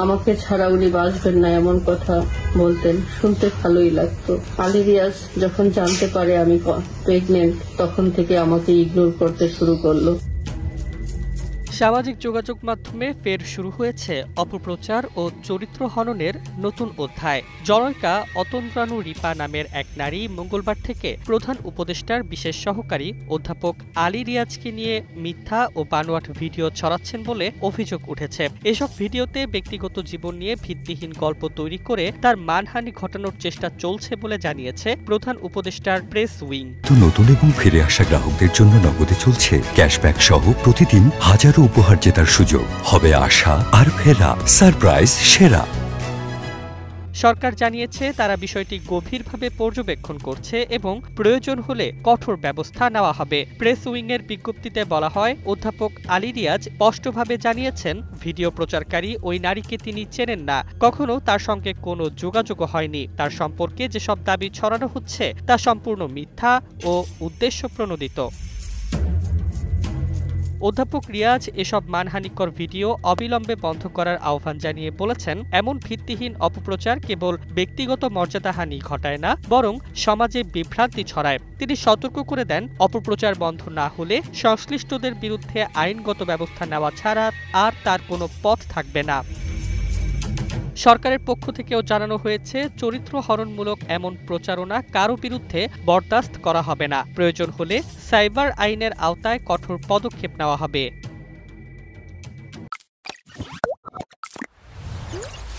আমাকে ছাড়া উনি বাঁচবেন না এমন কথা বলতেন, শুনতে ভালোই লাগতো। আলী রিয়াজ যখন জানতে পারে আমি প্রেগনেন্ট, তখন থেকে আমাকে ইগনোর করতে শুরু করলো। সামাজিক যোগাযোগ মাধ্যমে ফের শুরু হয়েছে অপপ্রচার ও চরিত্র হননের নতুন অধ্যায়। জনৈকা অতন্দ্রানু রিপা নামের এক নারী মঙ্গলবার থেকে প্রধান উপদেষ্টার বিশেষ সহকারী অধ্যাপক আলী রিয়াজকে নিয়ে মিথ্যা ও বানোয়াট ভিডিও ছড়াচ্ছেন বলে অভিযোগ উঠেছে। এসব ভিডিওতে ব্যক্তিগত জীবন নিয়ে ভিত্তিহীন গল্প তৈরি করে তার মানহানি ঘটানোর চেষ্টা চলছে বলে জানিয়েছে প্রধান উপদেষ্টার প্রেস উইং। নতুন এবং ফিরে আসা গ্রাহকদের জন্য নগদে চলছে ক্যাশব্যাক সহ প্রতিদিন হাজারো উপহার জেতার সুযোগ। হবে আশা আর ফেরা, সারপ্রাইজ সেরা। সরকার জানিয়েছে তারা বিষয়টি গভীরভাবে পর্যবেক্ষণ করছে এবং প্রয়োজন হলে কঠোর ব্যবস্থা নেওয়া হবে। প্রেস উইংয়ের বিজ্ঞপ্তিতে বলা হয়, অধ্যাপক আলী রিয়াজ স্পষ্টভাবে জানিয়েছেন ভিডিও প্রচারকারী ওই নারীকে তিনি চেনেন না, কখনো তার সঙ্গে কোনো যোগাযোগও হয়নি। তার সম্পর্কে যেসব দাবি ছড়ানো হচ্ছে তা সম্পূর্ণ মিথ্যা ও উদ্দেশ্য প্রণোদিত। অধ্যাপক রিয়াজ এসব মানহানিকর ভিডিও অবিলম্বে বন্ধ করার আহ্বান জানিয়ে বলেছেন, এমন ভিত্তিহীন অপপ্রচার কেবল ব্যক্তিগত মর্যাদাহানি ঘটায় না, বরং সমাজে বিভ্রান্তি ছড়ায়। তিনি সতর্ক করে দেন, অপপ্রচার বন্ধ না হলে সংশ্লিষ্টদের বিরুদ্ধে আইনগত ব্যবস্থা নেওয়া ছাড়া আর তার কোনো পথ থাকবে না। সরকারের পক্ষ থেকেও জানানো হয়েছে, চরিত্র হননমূলক এমন প্রচারণা কারো বিরুদ্ধে বরদাস্ত করা হবে না। প্রয়োজন হলে সাইবার আইনের আওতায় কঠোর পদক্ষেপ নেওয়া হবে।